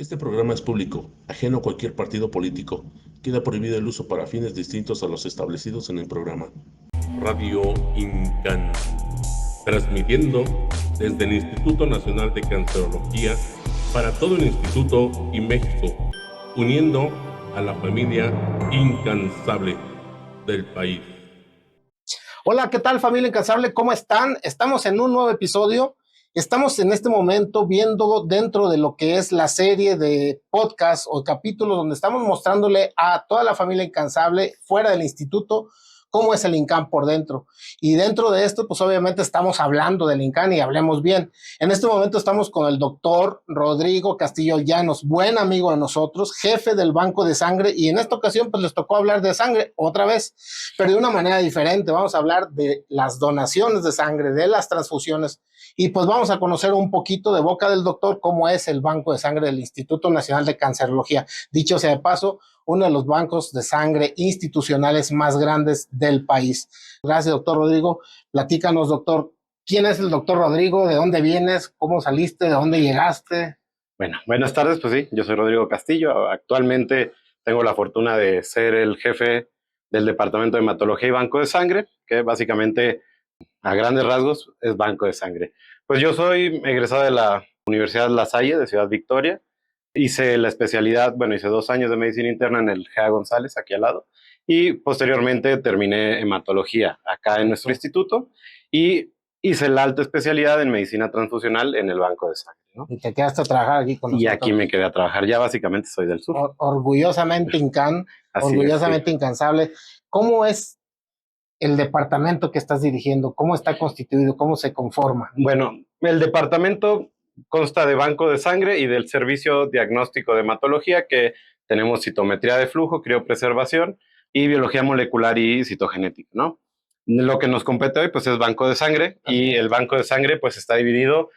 Este programa es público, ajeno a cualquier partido político. Queda prohibido el uso para fines distintos a los establecidos en el programa. Radio Incan, transmitiendo desde el Instituto Nacional de Cancerología para todo el Instituto y México, uniendo a la familia incansable del país. Hola, ¿qué tal, familia incansable? ¿Cómo están? Estamos en un nuevo episodio. Estamos en este momento viendo dentro de lo que es la serie de podcast o capítulos donde estamos mostrándole a toda la familia incansable fuera del instituto cómo es el INCAN por dentro. Y dentro de esto, pues obviamente estamos hablando del INCAN y hablemos bien. En este momento estamos con el doctor Rodrigo Castillo Llanos, buen amigo de nosotros, jefe del Banco de Sangre, y en esta ocasión pues les tocó hablar de sangre otra vez, pero de una manera diferente. Vamos a hablar de las donaciones de sangre, de las transfusiones, y pues vamos a conocer un poquito de boca del doctor cómo es el Banco de Sangre del Instituto Nacional de Cancerología. Dicho sea de paso, uno de los bancos de sangre institucionales más grandes del país. Gracias, doctor Rodrigo. Platícanos, doctor, ¿quién es el doctor Rodrigo? ¿De dónde vienes? ¿Cómo saliste? ¿De dónde llegaste? Bueno, buenas tardes, pues sí, yo soy Rodrigo Castillo. Actualmente tengo la fortuna de ser el jefe del Departamento de Hematología y Banco de Sangre, que básicamente, a grandes rasgos, es Banco de Sangre. Pues yo soy egresado de la Universidad La Salle de Ciudad Victoria. Hice la especialidad, bueno, hice 2 años de medicina interna en el GEA González, aquí al lado, y posteriormente terminé hematología acá en nuestro instituto y hice la alta especialidad en medicina transfusional en el Banco de Sangre, ¿no? Y te quedaste a trabajar aquí con Y nosotros. aquí me quedé a trabajar, ya básicamente soy del sur. Orgullosamente INCAN, orgullosamente sí. incansable. ¿Cómo es el departamento que estás dirigiendo? ¿Cómo está constituido? ¿Cómo se conforma? Bueno, el departamento consta de banco de sangre y del servicio diagnóstico de hematología, que tenemos citometría de flujo, criopreservación y biología molecular y citogenética, ¿no? Lo que nos compete hoy pues es banco de sangre, y el banco de sangre pues está dividido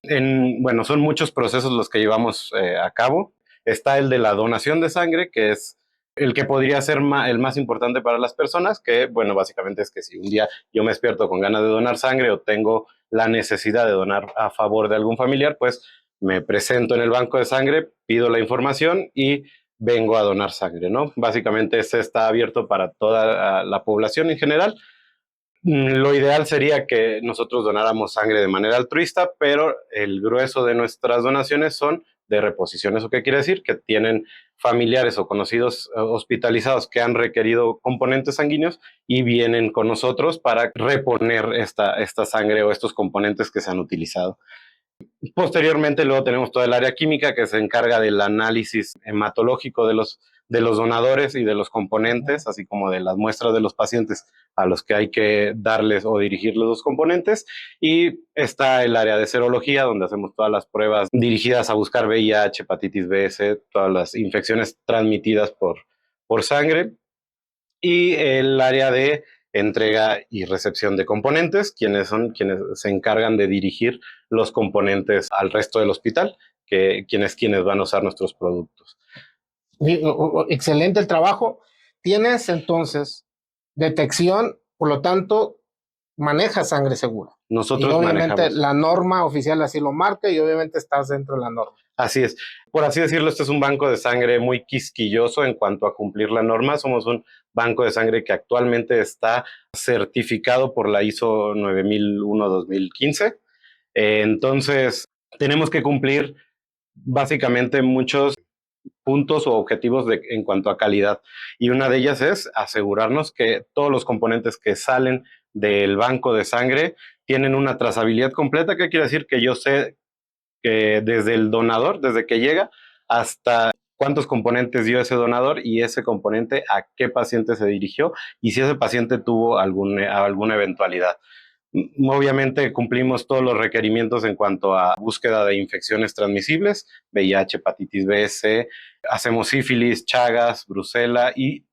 en, bueno, son muchos procesos los que llevamos a cabo. Está el de la donación de sangre, que es el que podría ser el más importante para las personas, que, bueno, básicamente es que si un día yo me despierto con ganas de donar sangre o tengo la necesidad de donar a favor de algún familiar, pues me presento en el banco de sangre, pido la información y vengo a donar sangre, ¿no? Básicamente este está abierto para toda la población en general. Lo ideal sería que nosotros donáramos sangre de manera altruista, pero el grueso de nuestras donaciones son de reposición. ¿Eso qué quiere decir? Que tienen familiares o conocidos hospitalizados que han requerido componentes sanguíneos y vienen con nosotros para reponer esta sangre o estos componentes que se han utilizado. Posteriormente, luego tenemos toda el área química que se encarga del análisis hematológico de los donadores y de los componentes, así como de las muestras de los pacientes a los que hay que darles o dirigirles los componentes. Y está el área de serología, donde hacemos todas las pruebas dirigidas a buscar VIH, hepatitis B, C, todas las infecciones transmitidas por sangre. Y el área de entrega y recepción de componentes, quienes se encargan de dirigir los componentes al resto del hospital, quienes van a usar nuestros productos. Excelente el trabajo. Tienes entonces detección, por lo tanto, manejas sangre segura. Nosotros y obviamente manejamos. La norma oficial así lo marca y obviamente estás dentro de la norma. Así es. Por así decirlo, este es un banco de sangre muy quisquilloso en cuanto a cumplir la norma. Somos un banco de sangre que actualmente está certificado por la ISO 9001-2015. Entonces, tenemos que cumplir básicamente muchos puntos o objetivos en cuanto a calidad. Y una de ellas es asegurarnos que todos los componentes que salen del banco de sangre tienen una trazabilidad completa. ¿Qué quiere decir? Que yo sé que desde el donador, desde que llega, hasta cuántos componentes dio ese donador y ese componente a qué paciente se dirigió y si ese paciente tuvo alguna eventualidad. Obviamente cumplimos todos los requerimientos en cuanto a búsqueda de infecciones transmisibles, VIH, hepatitis B, C, hacemos sífilis, chagas, brucela, y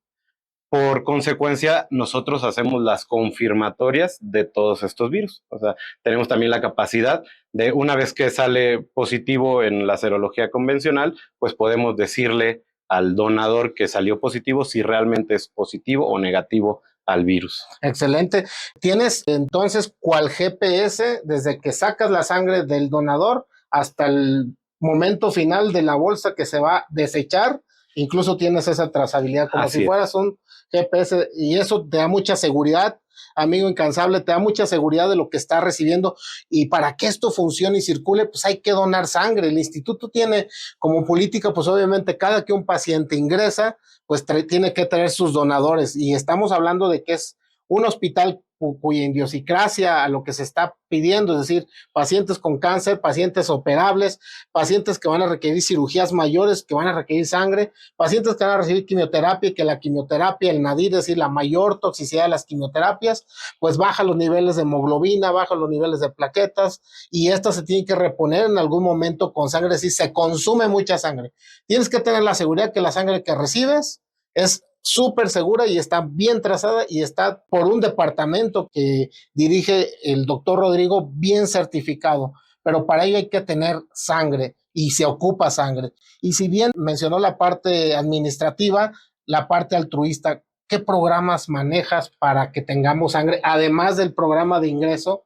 por consecuencia nosotros hacemos las confirmatorias de todos estos virus. O sea, tenemos también la capacidad de, una vez que sale positivo en la serología convencional, pues podemos decirle al donador que salió positivo si realmente es positivo o negativo al virus. Excelente. Tienes entonces cual GPS desde que sacas la sangre del donador hasta el momento final de la bolsa que se va a desechar, incluso tienes esa trazabilidad como Así si es. fueras un GPS, y eso te da mucha seguridad, amigo incansable, te da mucha seguridad de lo que está recibiendo. Y para que esto funcione y circule, pues hay que donar sangre. El instituto tiene como política, pues obviamente cada que un paciente ingresa, pues tiene que traer sus donadores, y estamos hablando de que es un hospital cuya idiosincrasia a lo que se está pidiendo, es decir, pacientes con cáncer, pacientes operables, pacientes que van a requerir cirugías mayores, que van a requerir sangre, pacientes que van a recibir quimioterapia, y que la quimioterapia, el nadir, es decir, la mayor toxicidad de las quimioterapias, pues baja los niveles de hemoglobina, baja los niveles de plaquetas, y estas se tienen que reponer en algún momento con sangre, es decir, se consume mucha sangre. Tienes que tener la seguridad que la sangre que recibes es súper segura y está bien trazada y está por un departamento que dirige el doctor Rodrigo, bien certificado, pero para ello hay que tener sangre y se ocupa sangre. Y si bien mencionó la parte administrativa, la parte altruista, ¿qué programas manejas para que tengamos sangre? Además del programa de ingreso,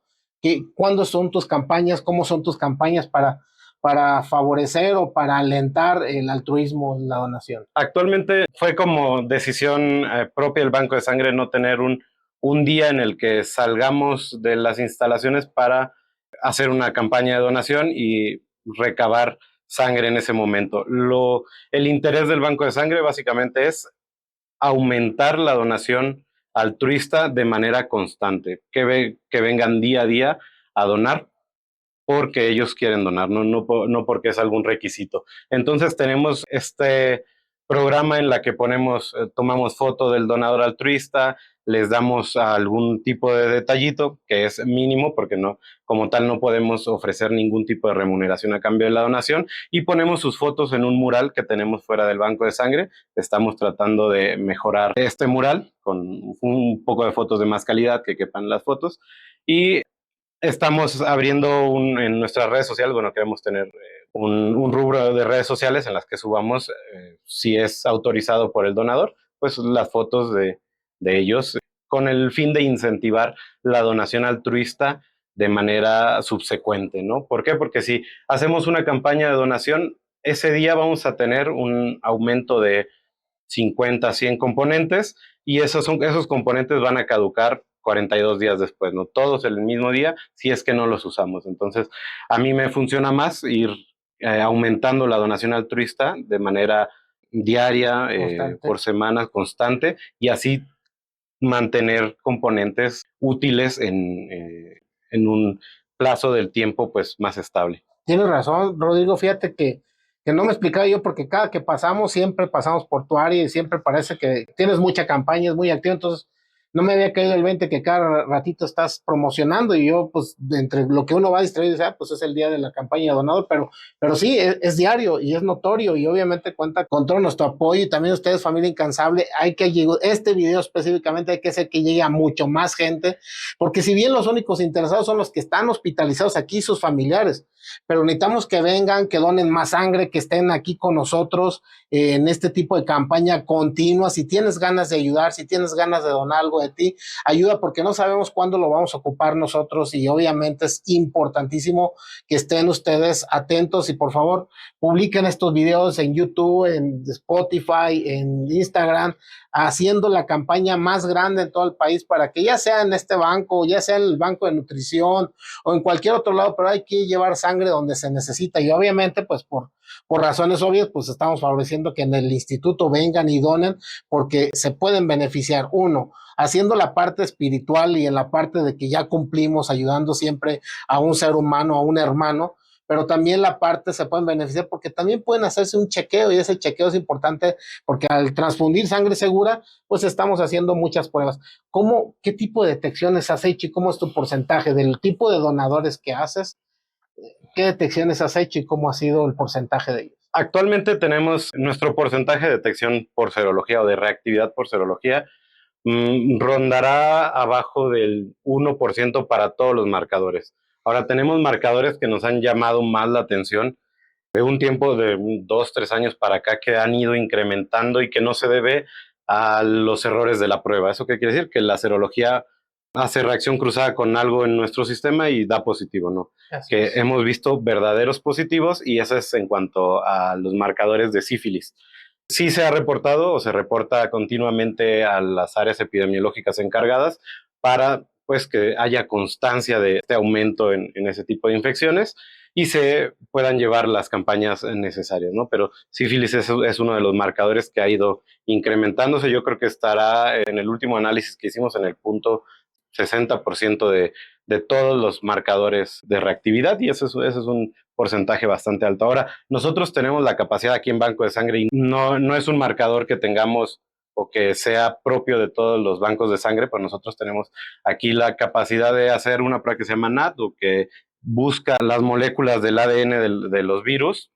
¿cuándo son tus campañas? ¿Cómo son tus campañas para favorecer o para alentar el altruismo en la donación? Actualmente fue como decisión propia del Banco de Sangre no tener un día en el que salgamos de las instalaciones para hacer una campaña de donación y recabar sangre en ese momento. El interés del Banco de Sangre básicamente es aumentar la donación altruista de manera constante, que vengan día a día a donar porque ellos quieren donar, no porque es algún requisito. Entonces tenemos este programa en la que tomamos foto del donador altruista, les damos algún tipo de detallito que es mínimo porque no, como tal no podemos ofrecer ningún tipo de remuneración a cambio de la donación, y ponemos sus fotos en un mural que tenemos fuera del banco de sangre. Estamos tratando de mejorar este mural con un poco de fotos de más calidad que quepan las fotos, y estamos abriendo en nuestras redes sociales, bueno, queremos tener un rubro de redes sociales en las que subamos, si es autorizado por el donador, pues las fotos de ellos, con el fin de incentivar la donación altruista de manera subsecuente, ¿no? ¿Por qué? Porque si hacemos una campaña de donación, ese día vamos a tener un aumento de 50, 100 componentes, y esos componentes van a caducar 42 días después, ¿no? Todos el mismo día, si es que no los usamos. Entonces, a mí me funciona más ir aumentando la donación altruista de manera diaria, por semana, constante, y así mantener componentes útiles en un plazo del tiempo pues más estable. Tienes razón, Rodrigo, fíjate que no me explicaba yo, porque cada que pasamos, siempre pasamos por tu área y siempre parece que tienes mucha campaña, es muy activo, entonces no me había caído el 20 que cada ratito estás promocionando, y yo pues entre lo que uno va a distraer, dice, pues es el día de la campaña de donador, pero sí, es diario y es notorio, y obviamente cuenta con todo nuestro apoyo, y también ustedes, familia incansable, hay que llegar, este video específicamente hay que hacer que llegue a mucho más gente, porque si bien los únicos interesados son los que están hospitalizados aquí, sus familiares, pero necesitamos que vengan, que donen más sangre, que estén aquí con nosotros en este tipo de campaña continua. Si tienes ganas de ayudar, si tienes ganas de donar algo de ti, ayuda, porque no sabemos cuándo lo vamos a ocupar nosotros, y obviamente es importantísimo que estén ustedes atentos, y por favor publiquen estos videos en YouTube, en Spotify, en Instagram, haciendo la campaña más grande en todo el país, para que ya sea en este banco, ya sea en el banco de nutrición o en cualquier otro lado, pero hay que llevar sangre donde se necesita, y obviamente pues por razones obvias pues estamos favoreciendo que en el instituto vengan y donen, porque se pueden beneficiar, uno, haciendo la parte espiritual y en la parte de que ya cumplimos ayudando siempre a un ser humano, a un hermano, pero también la parte se pueden beneficiar porque también pueden hacerse un chequeo, y ese chequeo es importante porque al transfundir sangre segura, pues estamos haciendo muchas pruebas. ¿Qué tipo de detecciones has hecho y cómo es tu porcentaje del tipo de donadores que haces? ¿Qué detecciones has hecho y cómo ha sido el porcentaje de ellos? Actualmente tenemos nuestro porcentaje de detección por serología o de reactividad por serología, rondará abajo del 1% para todos los marcadores. Ahora tenemos marcadores que nos han llamado más la atención de un tiempo de 2, 3 años para acá, que han ido incrementando y que no se debe a los errores de la prueba. ¿Eso qué quiere decir? Que la serología hace reacción cruzada con algo en nuestro sistema y da positivo, ¿no? Así Que es. hemos visto verdaderos positivos, y eso es en cuanto a los marcadores de sífilis. Sí se ha reportado o se reporta continuamente a las áreas epidemiológicas encargadas para, pues, que haya constancia de este aumento en ese tipo de infecciones y se puedan llevar las campañas necesarias, ¿no? Pero sífilis es uno de los marcadores que ha ido incrementándose. Yo creo que estará en el último análisis que hicimos en el punto 60% de todos los marcadores de reactividad, y eso es un porcentaje bastante alto. Ahora, nosotros tenemos la capacidad aquí en Banco de Sangre, y no es un marcador que tengamos o que sea propio de todos los bancos de sangre, pues nosotros tenemos aquí la capacidad de hacer una prueba que se llama NAT, o que busca las moléculas del ADN de los virus,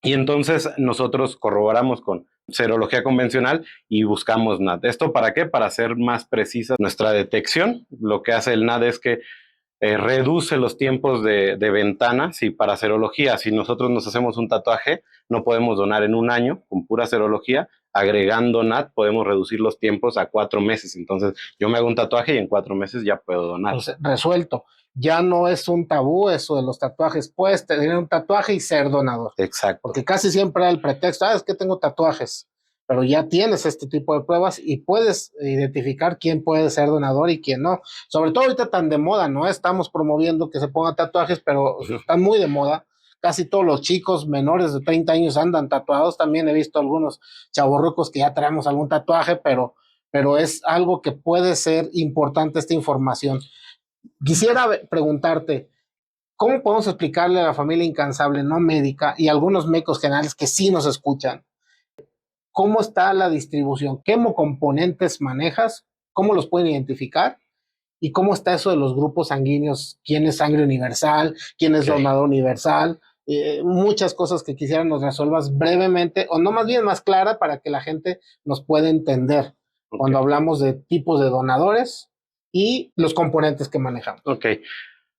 y entonces nosotros corroboramos con serología convencional y buscamos NAT. ¿Esto para qué? Para hacer más precisa nuestra detección. Lo que hace el NAT es que reduce los tiempos de ventana. Si para serología, si nosotros nos hacemos un tatuaje, no podemos donar en un año con pura serología. Agregando NAT podemos reducir los tiempos a 4 meses. Entonces yo me hago un tatuaje y en 4 meses ya puedo donar. Pues resuelto. Ya no es un tabú eso de los tatuajes. Puedes tener un tatuaje y ser donador. Exacto. Porque casi siempre hay el pretexto, es que tengo tatuajes. Pero ya tienes este tipo de pruebas y puedes identificar quién puede ser donador y quién no. Sobre todo ahorita tan de moda, ¿no? Estamos promoviendo que se pongan tatuajes, pero están muy de moda. Casi todos los chicos menores de 30 años andan tatuados. También he visto algunos chavorrucos que ya traemos algún tatuaje, pero es algo que puede ser importante esta información. Quisiera preguntarte, ¿cómo podemos explicarle a la familia incansable no médica y a algunos médicos generales que sí nos escuchan cómo está la distribución, qué componentes manejas, cómo los pueden identificar y cómo está eso de los grupos sanguíneos, quién es sangre universal, quién es donador universal? Muchas cosas que quisiera nos resuelvas brevemente, o no, más bien más clara, para que la gente nos pueda entender cuando hablamos de tipos de donadores y los componentes que manejamos. Ok.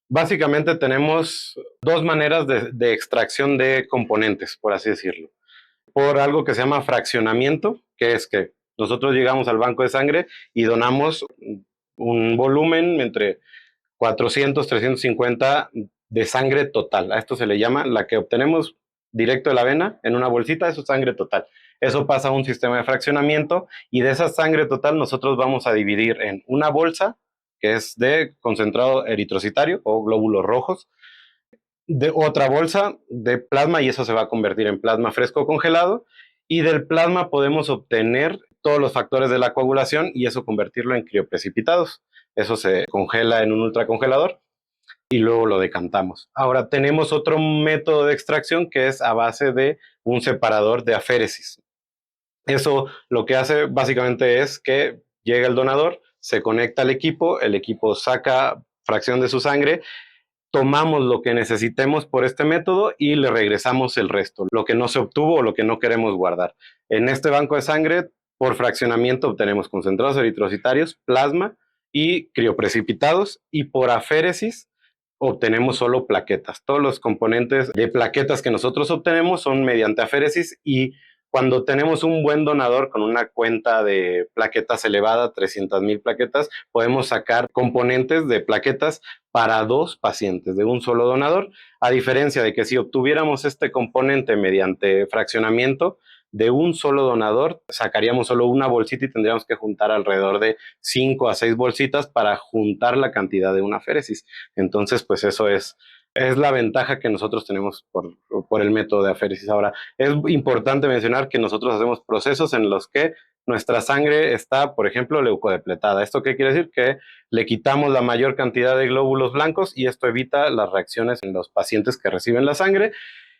Básicamente tenemos dos maneras de extracción de componentes, por así decirlo. Por algo que se llama fraccionamiento, que es que nosotros llegamos al banco de sangre y donamos un volumen entre 400, 350 de sangre total. A esto se le llama la que obtenemos directo de la vena en una bolsita, eso es sangre total. Eso pasa a un sistema de fraccionamiento, y de esa sangre total nosotros vamos a dividir en una bolsa que es de concentrado eritrocitario o glóbulos rojos, de otra bolsa de plasma, y eso se va a convertir en plasma fresco congelado, y del plasma podemos obtener todos los factores de la coagulación y eso convertirlo en crioprecipitados. Eso se congela en un ultracongelador y luego lo decantamos. Ahora tenemos otro método de extracción que es a base de un separador de aféresis. Eso lo que hace básicamente es que llega el donador, se conecta al equipo, el equipo saca fracción de su sangre, tomamos lo que necesitemos por este método y le regresamos el resto, lo que no se obtuvo o lo que no queremos guardar. En este banco de sangre, por fraccionamiento, obtenemos concentrados eritrocitarios, plasma y crioprecipitados, y por aféresis obtenemos solo plaquetas. Todos los componentes de plaquetas que nosotros obtenemos son mediante aféresis, y cuando tenemos un buen donador con una cuenta de plaquetas elevada, 300,000 plaquetas, podemos sacar componentes de plaquetas para 2 pacientes de un solo donador, a diferencia de que si obtuviéramos este componente mediante fraccionamiento de un solo donador, sacaríamos solo una bolsita y tendríamos que juntar alrededor de 5 a 6 bolsitas para juntar la cantidad de una aféresis. Entonces, pues eso es la ventaja que nosotros tenemos por el método de aféresis. Ahora, es importante mencionar que nosotros hacemos procesos en los que nuestra sangre está, por ejemplo, leucodepletada. ¿Esto qué quiere decir? Que le quitamos la mayor cantidad de glóbulos blancos y esto evita las reacciones en los pacientes que reciben la sangre.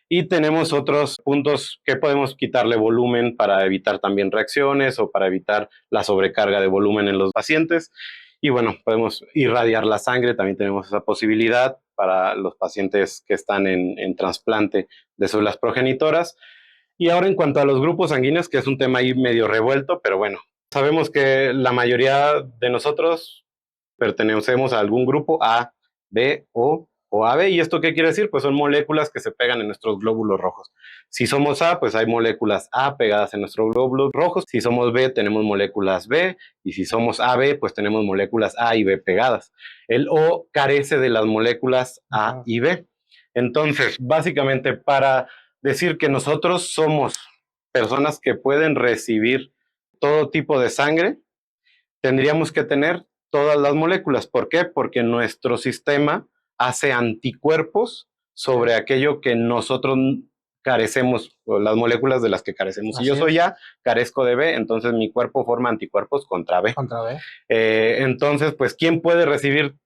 Y tenemos otros puntos que podemos quitarle volumen para evitar también reacciones o para evitar la sobrecarga de volumen en los pacientes. Y bueno, podemos irradiar la sangre, también tenemos esa posibilidad para los pacientes que están en trasplante de células progenitoras. Y ahora en cuanto a los grupos sanguíneos, que es un tema ahí medio revuelto, pero bueno, sabemos que la mayoría de nosotros pertenecemos a algún grupo A, B, O o AB. ¿Y esto qué quiere decir? Pues son moléculas que se pegan en nuestros glóbulos rojos. Si somos A, pues hay moléculas A pegadas en nuestros glóbulos rojos. Si somos B, tenemos moléculas B. Y si somos AB, pues tenemos moléculas A y B pegadas. El O carece de las moléculas A y B. Entonces, básicamente, para decir que nosotros somos personas que pueden recibir todo tipo de sangre, tendríamos que tener todas las moléculas. ¿Por qué? Porque nuestro sistema hace anticuerpos sobre aquello que nosotros carecemos, o las moléculas de las que carecemos. Si yo soy A, carezco de B, entonces mi cuerpo forma anticuerpos contra B. Entonces, pues, ¿quién puede recibir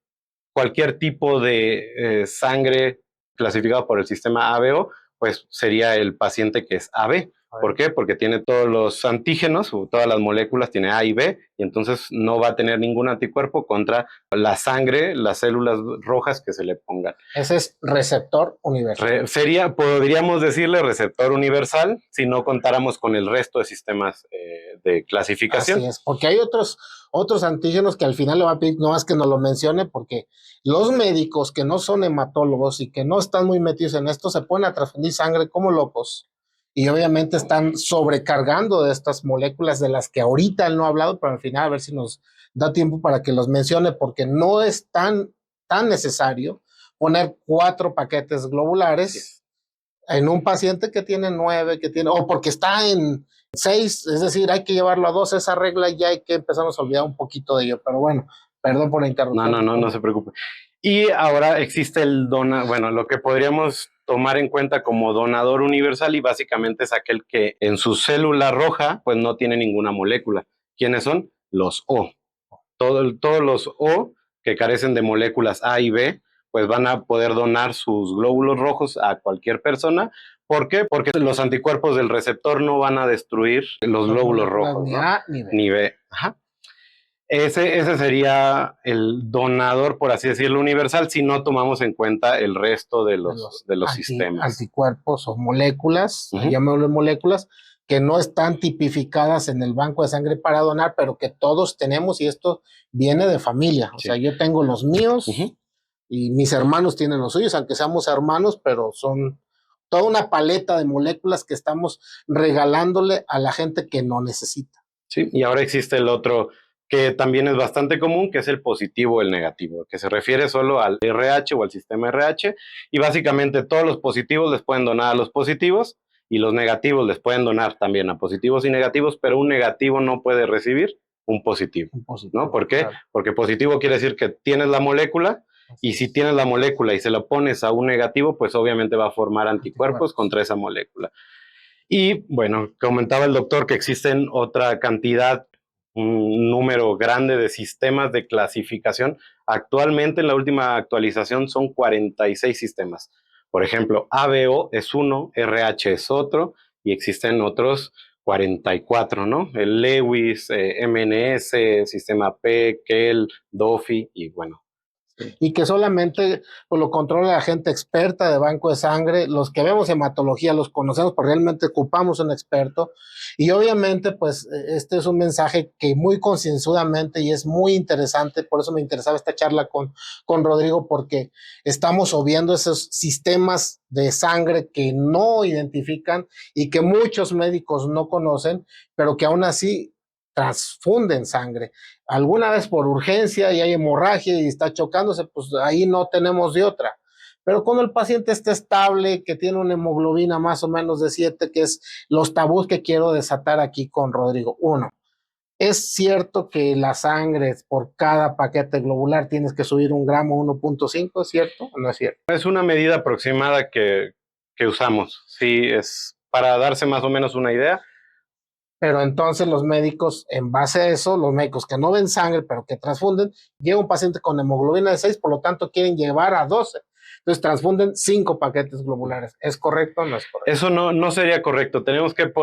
cualquier tipo de sangre clasificado por el sistema ABO? Pues sería el paciente que es AB. ¿Por qué? Porque tiene todos los antígenos, o todas las moléculas, tiene A y B, y entonces no va a tener ningún anticuerpo contra la sangre, las células rojas que se le pongan. Ese es receptor universal. Podríamos decirle receptor universal si no contáramos con el resto de sistemas de clasificación. Así es, porque hay otros antígenos que al final le va a pedir, no más que nos lo mencione, porque los médicos que no son hematólogos y que no están muy metidos en esto se ponen a transfundir sangre como locos. Y obviamente están sobrecargando de estas moléculas de las que ahorita él no ha hablado, pero al final a ver si nos da tiempo para que los mencione, porque no es tan necesario poner 4 paquetes globulares en un paciente que tiene 9, o porque está en 6, es decir, hay que llevarlo a 2, esa regla ya hay que empezarnos a olvidar un poquito de ello, pero bueno, perdón por la interrupción. No se preocupe. Y ahora existe lo que podríamos tomar en cuenta como donador universal, y básicamente es aquel que en su célula roja pues no tiene ninguna molécula. ¿Quiénes son? Los O. Todos los O que carecen de moléculas A y B pues van a poder donar sus glóbulos rojos a cualquier persona. ¿Por qué? Porque los anticuerpos del receptor no van a destruir los glóbulos rojos. Ni ¿no? A ni B. Ni B. Ajá. Ese sería el donador, por así decirlo, universal, si no tomamos en cuenta el resto de los sistemas. Anticuerpos o moléculas, llamémoslo moléculas, que no están tipificadas en el banco de sangre para donar, pero que todos tenemos, y esto viene de familia. O sea, yo tengo los míos y mis hermanos tienen los suyos, aunque seamos hermanos, pero son toda una paleta de moléculas que estamos regalándole a la gente que no necesita. Sí, y ahora existe el otro que también es bastante común, que es el positivo o el negativo, que se refiere solo al RH o al sistema RH, y básicamente todos los positivos les pueden donar a los positivos, y los negativos les pueden donar también a positivos y negativos, pero un negativo no puede recibir un positivo, ¿no? ¿Por qué? Claro. Porque positivo quiere decir que tienes la molécula, y si tienes la molécula y se la pones a un negativo, pues obviamente va a formar anticuerpos contra esa molécula. Y bueno, comentaba el doctor que existen otra cantidad, un número grande de sistemas de clasificación. Actualmente en la última actualización son 46 sistemas. Por ejemplo, ABO es uno, RH es otro, y existen otros 44, ¿no? El Lewis, MNS, sistema P, KEL, DOFI, y bueno. Y que solamente pues, lo controla la gente experta de banco de sangre. Los que vemos hematología los conocemos, pero realmente ocupamos un experto. Y obviamente, pues, este es un mensaje que muy concienzudamente y es muy interesante. Por eso me interesaba esta charla con Rodrigo, porque estamos obviando esos sistemas de sangre que no identifican y que muchos médicos no conocen, pero que aún así transfunden sangre. Alguna vez por urgencia y hay hemorragia y está chocándose, pues ahí no tenemos de otra. Pero cuando el paciente está estable, que tiene una hemoglobina más o menos de 7, que es los tabús que quiero desatar aquí con Rodrigo. Uno, es cierto que la sangre por cada paquete globular tienes que subir 1 gramo, 1.5, ¿es cierto o no es cierto? Es una medida aproximada que usamos. Sí, es para darse más o menos una idea. Pero entonces los médicos, en base a eso, los médicos que no ven sangre, pero que transfunden, llega un paciente con hemoglobina de 6, por lo tanto quieren llevar a 12. Entonces transfunden 5 paquetes globulares. ¿Es correcto o no es correcto? Eso no sería correcto. Tenemos que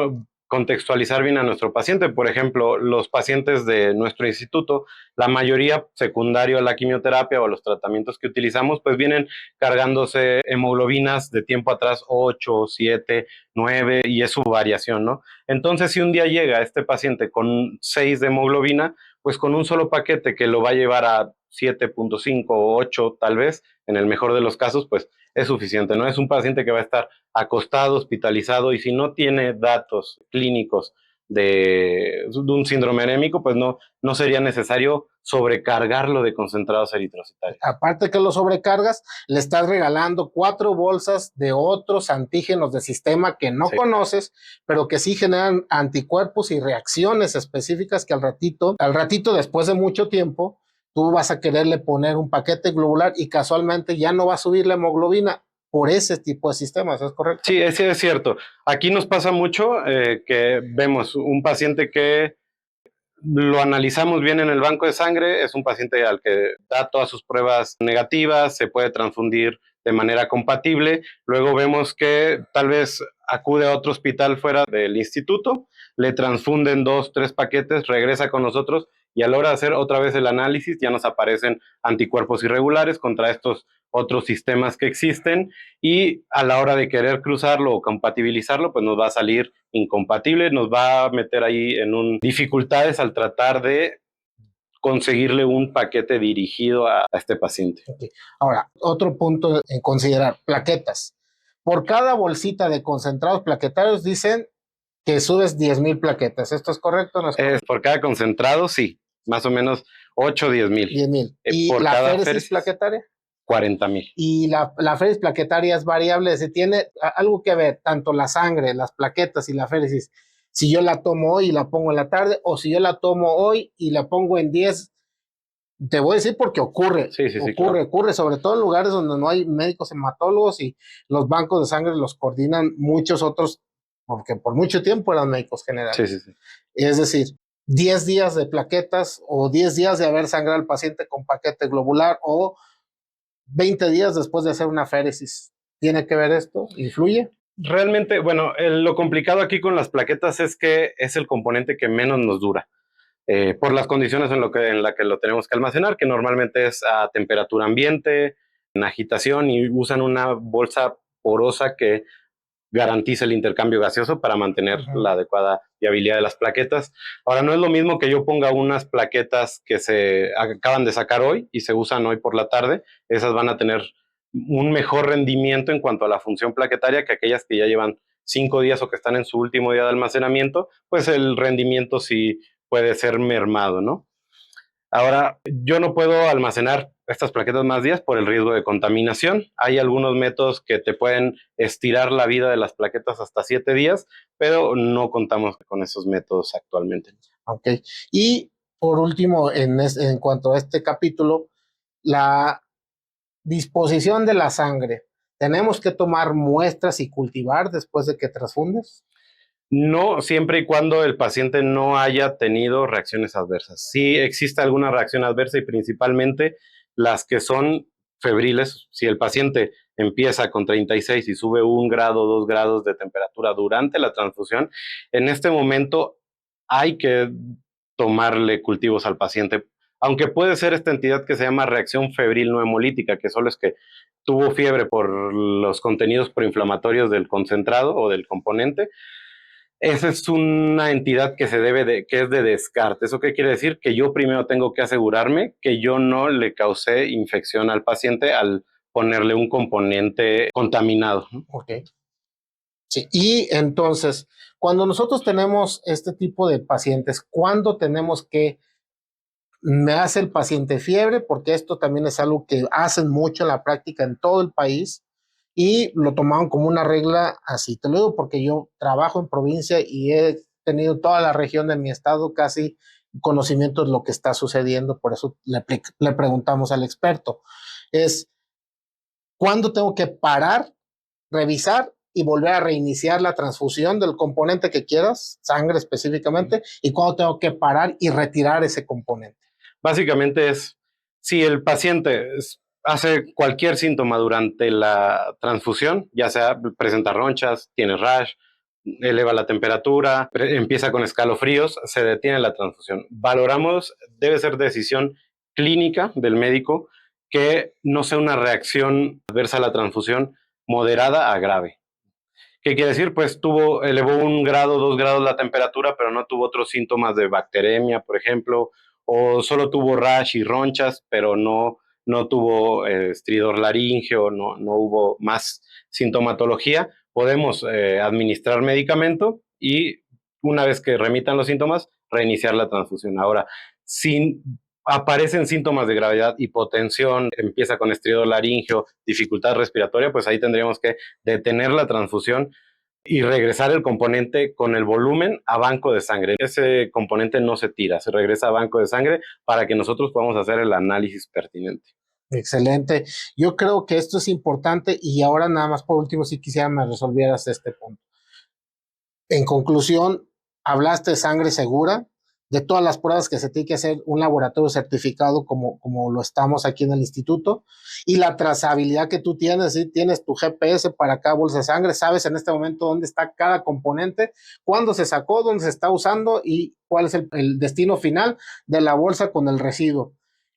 contextualizar bien a nuestro paciente. Por ejemplo, los pacientes de nuestro instituto, la mayoría secundario a la quimioterapia o a los tratamientos que utilizamos, pues vienen cargándose hemoglobinas de tiempo atrás 8, 7, 9, y es su variación, ¿no? Entonces, si un día llega este paciente con 6 de hemoglobina, pues con un solo paquete que lo va a llevar a 7.5 o 8 tal vez, en el mejor de los casos, pues es suficiente. No es un paciente que va a estar acostado, hospitalizado, y si no tiene datos clínicos de un síndrome anémico, pues no sería necesario sobrecargarlo de concentrados eritrocitarios. Aparte que lo sobrecargas, le estás regalando 4 bolsas de otros antígenos de sistema que no conoces, pero que sí generan anticuerpos y reacciones específicas que al ratito, después de mucho tiempo, tú vas a quererle poner un paquete globular y casualmente ya no va a subir la hemoglobina por ese tipo de sistemas, ¿es correcto? Sí, es cierto. Aquí nos pasa mucho que vemos un paciente que lo analizamos bien en el banco de sangre, es un paciente al que da todas sus pruebas negativas, se puede transfundir de manera compatible, luego vemos que tal vez acude a otro hospital fuera del instituto, le transfunden 2, 3 paquetes, regresa con nosotros y a la hora de hacer otra vez el análisis ya nos aparecen anticuerpos irregulares contra estos otros sistemas que existen, y a la hora de querer cruzarlo o compatibilizarlo, pues nos va a salir incompatible, nos va a meter ahí en dificultades al tratar de conseguirle un paquete dirigido a este paciente. Okay. Ahora, otro punto en considerar, plaquetas. Por cada bolsita de concentrados plaquetarios dicen que subes 10,000 plaquetas. ¿Esto es correcto o no es correcto? Por cada concentrado, sí, más o menos 8 o 10,000. 10,000. ¿Y por la cada féresis plaquetaria? 40,000. Y la féresis plaquetaria es variable, se tiene algo que ver, tanto la sangre, las plaquetas y la féresis, si yo la tomo hoy y la pongo en la tarde, o si yo la tomo hoy y la pongo en 10. Te voy a decir porque ocurre, claro. ocurre, sobre todo en lugares donde no hay médicos hematólogos y los bancos de sangre los coordinan muchos otros, porque por mucho tiempo eran médicos generales. Sí. Es decir, 10 días de plaquetas o 10 días de haber sangrado al paciente con paquete globular o 20 días después de hacer una féresis. ¿Tiene que ver esto? ¿Influye? Realmente, bueno, lo complicado aquí con las plaquetas es que es el componente que menos nos dura. Por las condiciones en las que lo tenemos que almacenar, que normalmente es a temperatura ambiente, en agitación, y usan una bolsa porosa que garantiza el intercambio gaseoso para mantener la adecuada viabilidad de las plaquetas. Ahora, no es lo mismo que yo ponga unas plaquetas que se acaban de sacar hoy y se usan hoy por la tarde. Esas van a tener un mejor rendimiento en cuanto a la función plaquetaria que aquellas que ya llevan 5 días o que están en su último día de almacenamiento, pues el rendimiento sí puede ser mermado, ¿no? Ahora, yo no puedo almacenar estas plaquetas más días por el riesgo de contaminación. Hay algunos métodos que te pueden estirar la vida de las plaquetas hasta 7 días, pero no contamos con esos métodos actualmente. Ok. Y por último, en cuanto a este capítulo, la disposición de la sangre. ¿Tenemos que tomar muestras y cultivar después de que transfundes? No, siempre y cuando el paciente no haya tenido reacciones adversas. Sí existe alguna reacción adversa y principalmente las que son febriles. Si el paciente empieza con 36 y sube 1 grado, 2 grados de temperatura durante la transfusión, en este momento hay que tomarle cultivos al paciente, aunque puede ser esta entidad que se llama reacción febril no hemolítica, que solo es que tuvo fiebre por los contenidos proinflamatorios del concentrado o del componente. Esa es una entidad que que es de descarte. ¿Eso qué quiere decir? Que yo primero tengo que asegurarme que yo no le causé infección al paciente al ponerle un componente contaminado. Ok. Sí, y entonces, cuando nosotros tenemos este tipo de pacientes, ¿cuándo tenemos que me hace el paciente fiebre? Porque esto también es algo que hacen mucho en la práctica en todo el país y lo tomaron como una regla así. Te lo digo porque yo trabajo en provincia y he tenido toda la región de mi estado casi conocimiento de lo que está sucediendo, por eso le preguntamos al experto. Es, ¿cuándo tengo que parar, revisar y volver a reiniciar la transfusión del componente que quieras, sangre específicamente, y cuándo tengo que parar y retirar ese componente? Básicamente es, si el paciente hace cualquier síntoma durante la transfusión, ya sea presenta ronchas, tiene rash, eleva la temperatura, empieza con escalofríos, se detiene la transfusión. Valoramos, debe ser decisión clínica del médico, que no sea una reacción adversa a la transfusión moderada a grave. ¿Qué quiere decir? Pues elevó 1 grado, 2 grados la temperatura, pero no tuvo otros síntomas de bacteremia, por ejemplo, o solo tuvo rash y ronchas, pero no tuvo estridor laríngeo, no hubo más sintomatología, podemos administrar medicamento y una vez que remitan los síntomas, reiniciar la transfusión. Ahora, si aparecen síntomas de gravedad, hipotensión, empieza con estridor laríngeo, dificultad respiratoria, pues ahí tendríamos que detener la transfusión y regresar el componente con el volumen a banco de sangre. Ese componente no se tira, se regresa a banco de sangre para que nosotros podamos hacer el análisis pertinente. Excelente. Yo creo que esto es importante y ahora nada más por último si quisiera me resolvieras este punto. En conclusión, hablaste de sangre segura, de todas las pruebas que se tiene que hacer un laboratorio certificado como lo estamos aquí en el instituto, y la trazabilidad que tú tienes, ¿sí? Tienes tu GPS para cada bolsa de sangre, sabes en este momento dónde está cada componente, cuándo se sacó, dónde se está usando y cuál es el destino final de la bolsa con el residuo.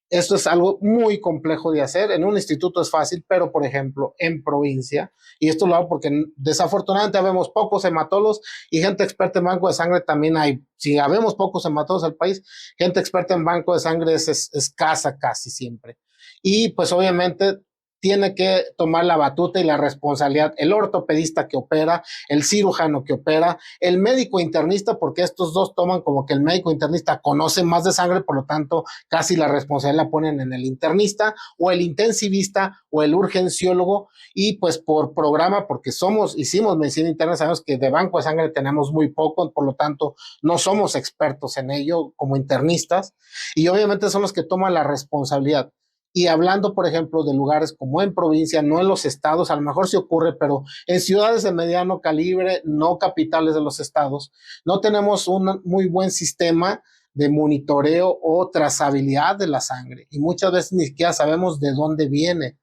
Esto es algo muy complejo de hacer. En un instituto es fácil, pero por ejemplo, en provincia, y esto lo hago porque desafortunadamente vemos pocos hematólogos y gente experta en banco de sangre también hay. Si habemos pocos hematólogos al país, gente experta en banco de sangre es escasa casi siempre. Y pues obviamente tiene que tomar la batuta y la responsabilidad el ortopedista que opera, el cirujano que opera, el médico internista, porque estos dos toman como que el médico internista conoce más de sangre, por lo tanto casi la responsabilidad la ponen en el internista o el intensivista o el urgenciólogo, y pues por programa, porque hicimos medicina interna, sabemos que de banco de sangre tenemos muy poco, por lo tanto no somos expertos en ello como internistas, y obviamente son los que toman la responsabilidad. Y hablando, por ejemplo, de lugares como en provincia, no en los estados, a lo mejor sí ocurre, pero en ciudades de mediano calibre, no capitales de los estados, no tenemos un muy buen sistema de monitoreo o trazabilidad de la sangre. Y muchas veces ni siquiera sabemos de dónde viene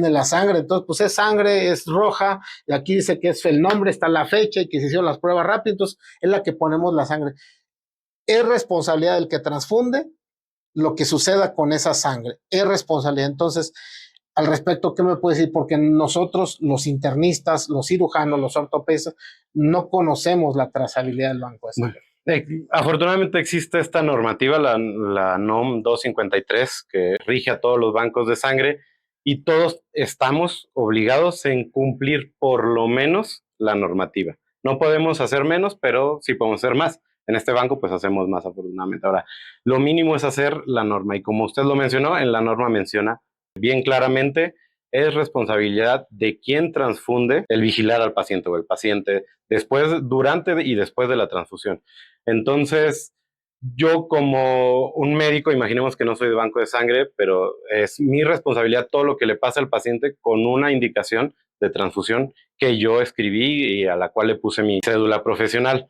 la sangre. Entonces, pues es sangre, es roja, y aquí dice que es el nombre, está la fecha y que se hicieron las pruebas rápidas, entonces es la que ponemos la sangre. Es responsabilidad del que transfunde lo que suceda con esa sangre, es responsabilidad. Entonces, al respecto, ¿qué me puede decir? Porque nosotros, los internistas, los cirujanos, los ortopedistas, no conocemos la trazabilidad del banco de sangre. Afortunadamente existe esta normativa, la NOM 253, que rige a todos los bancos de sangre y todos estamos obligados en cumplir por lo menos la normativa. No podemos hacer menos, pero sí podemos hacer más. En este banco pues hacemos más, afortunadamente. Ahora, lo mínimo es hacer la norma y como usted lo mencionó, en la norma menciona bien claramente, es responsabilidad de quien transfunde el vigilar al paciente o el paciente después, durante y después de la transfusión. Entonces, yo como un médico, imaginemos que no soy de banco de sangre, pero es mi responsabilidad todo lo que le pasa al paciente con una indicación de transfusión que yo escribí y a la cual le puse mi cédula profesional.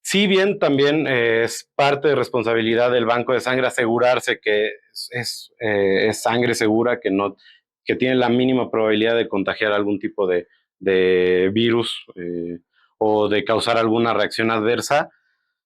Si bien también es parte de responsabilidad del banco de sangre asegurarse que es sangre segura, que tiene la mínima probabilidad de contagiar algún tipo de virus o de causar alguna reacción adversa,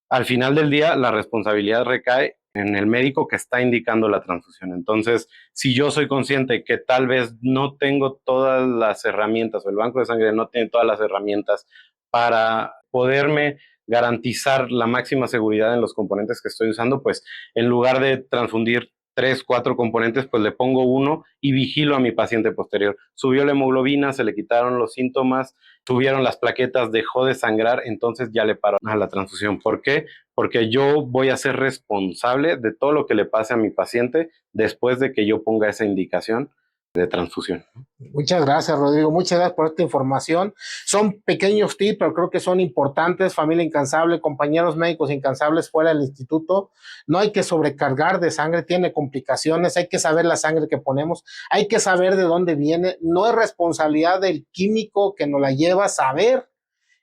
al final del día la responsabilidad recae en el médico que está indicando la transfusión. Entonces, si yo soy consciente que tal vez no tengo todas las herramientas o el banco de sangre no tiene todas las herramientas para poderme garantizar la máxima seguridad en los componentes que estoy usando, pues en lugar de transfundir 3, 4 componentes, pues le pongo uno y vigilo a mi paciente posterior. Subió la hemoglobina, se le quitaron los síntomas, subieron las plaquetas, dejó de sangrar, entonces ya le paro a la transfusión. ¿Por qué? Porque yo voy a ser responsable de todo lo que le pase a mi paciente después de que yo ponga esa indicación de transfusión. Muchas gracias, Rodrigo. Muchas gracias por esta información. Son pequeños tips, pero creo que son importantes. Familia incansable, compañeros médicos incansables fuera del instituto. No hay que sobrecargar de sangre, tiene complicaciones. Hay que saber la sangre que ponemos. Hay que saber de dónde viene. No es responsabilidad del químico que nos la lleva a saber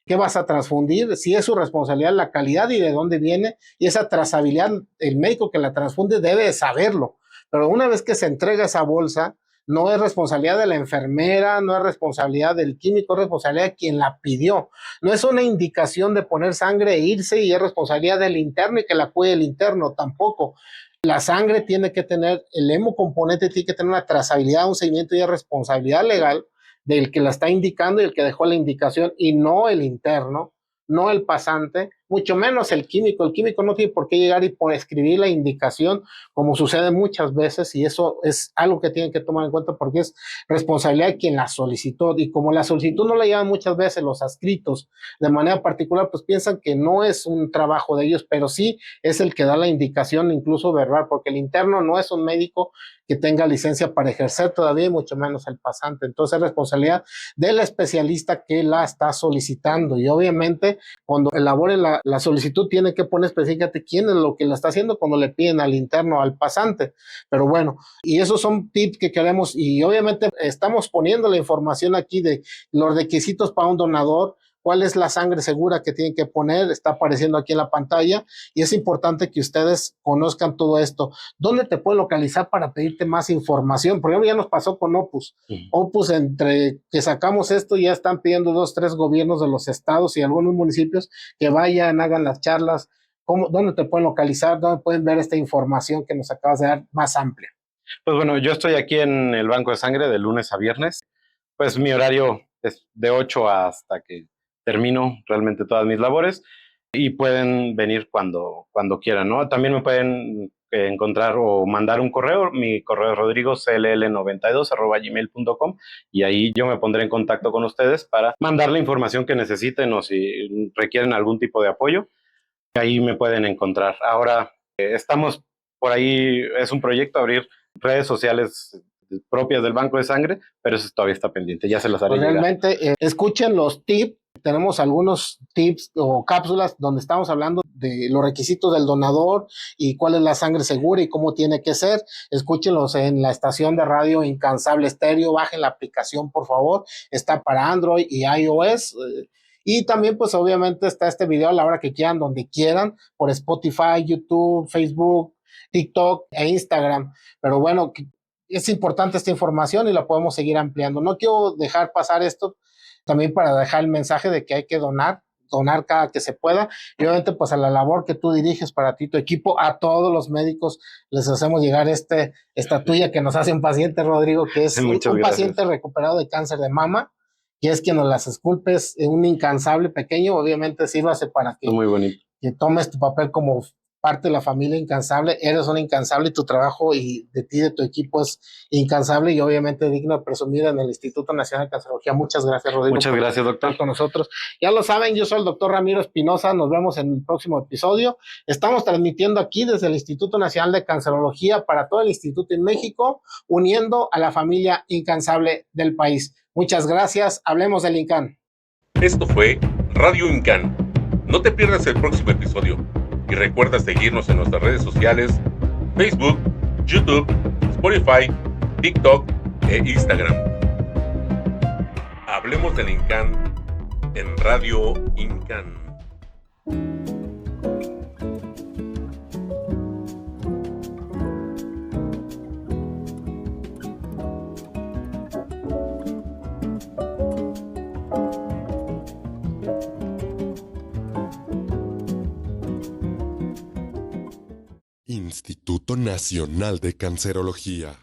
qué vas a transfundir. Sí es su responsabilidad la calidad y de dónde viene. Y esa trazabilidad, el médico que la transfunde debe saberlo. Pero una vez que se entrega esa bolsa, no es responsabilidad de la enfermera, no es responsabilidad del químico, es responsabilidad de quien la pidió. No es una indicación de poner sangre e irse y es responsabilidad del interno y que la cuide el interno, tampoco. La sangre tiene que tener, el hemocomponente tiene que tener una trazabilidad, un seguimiento y responsabilidad legal del que la está indicando y el que dejó la indicación y no el interno, no el pasante mucho menos el químico. El químico no tiene por qué llegar y por escribir la indicación, como sucede muchas veces, y eso es algo que tienen que tomar en cuenta porque es responsabilidad de quien la solicitó, y como la solicitud no la llevan muchas veces los adscritos de manera particular, pues piensan que no es un trabajo de ellos, pero sí es el que da la indicación, incluso verbal, porque el interno no es un médico que tenga licencia para ejercer todavía, y mucho menos el pasante. Entonces es responsabilidad del especialista que la está solicitando, y obviamente cuando elabore la solicitud tiene que poner específicamente quién es lo que la está haciendo cuando le piden al interno o al pasante. Pero bueno, y esos son tips que queremos, y obviamente estamos poniendo la información aquí de los requisitos para un donador, cuál es la sangre segura que tienen que poner, está apareciendo aquí en la pantalla, y es importante que ustedes conozcan todo esto. ¿Dónde te pueden localizar para pedirte más información? Por ejemplo, ya nos pasó con Opus. Opus, entre que sacamos esto, ya están pidiendo 2, 3 gobiernos de los estados y algunos municipios que vayan, hagan las charlas. ¿Dónde te pueden localizar? ¿Dónde pueden ver esta información que nos acabas de dar más amplia? Pues bueno, yo estoy aquí en el Banco de Sangre de lunes a viernes. Pues mi horario es de 8 hasta que termino realmente todas mis labores, y pueden venir cuando quieran, ¿no? También me pueden encontrar o mandar un correo. Mi correo es rodrigocll92@gmail.com, y ahí yo me pondré en contacto con ustedes para mandar la información que necesiten, o si requieren algún tipo de apoyo, ahí me pueden encontrar. Ahora estamos por ahí, es un proyecto abrir redes sociales propias del Banco de Sangre, pero eso todavía está pendiente, ya se las haré llegar. Realmente, escuchen los tips. Tenemos algunos tips o cápsulas donde estamos hablando de los requisitos del donador y cuál es la sangre segura y cómo tiene que ser. Escúchenlos en la estación de radio Incansable Estéreo. Bajen la aplicación, por favor. Está para Android y iOS. Y también, pues obviamente está este video a la hora que quieran, donde quieran, por Spotify, YouTube, Facebook, TikTok e Instagram. Pero bueno, es importante esta información y la podemos seguir ampliando. No quiero dejar pasar esto también para dejar el mensaje de que hay que donar cada que se pueda, y obviamente pues a la labor que tú diriges para ti, tu equipo, a todos los médicos les hacemos llegar esta tuya que nos hace un paciente, Rodrigo, que es un paciente recuperado de cáncer de mama, y es que nos las esculpes, un incansable pequeño, obviamente sírvase para que, muy bonito, que tomes tu papel como parte de la familia incansable. Eres un incansable y tu trabajo y de ti, de tu equipo, es incansable y obviamente digno de presumir en el Instituto Nacional de Cancerología. Muchas gracias, Rodrigo. Muchas gracias, doctor. Con nosotros. Ya lo saben, yo soy el doctor Ramiro Espinosa. Nos vemos en el próximo episodio. Estamos transmitiendo aquí desde el Instituto Nacional de Cancerología para todo el instituto en México, uniendo a la familia incansable del país. Muchas gracias. Hablemos del INCAN. Esto fue Radio INCAN. No te pierdas el próximo episodio. Y recuerda seguirnos en nuestras redes sociales, Facebook, YouTube, Spotify, TikTok e Instagram. Hablemos del INCAN en Radio INCAN. Instituto Nacional de Cancerología.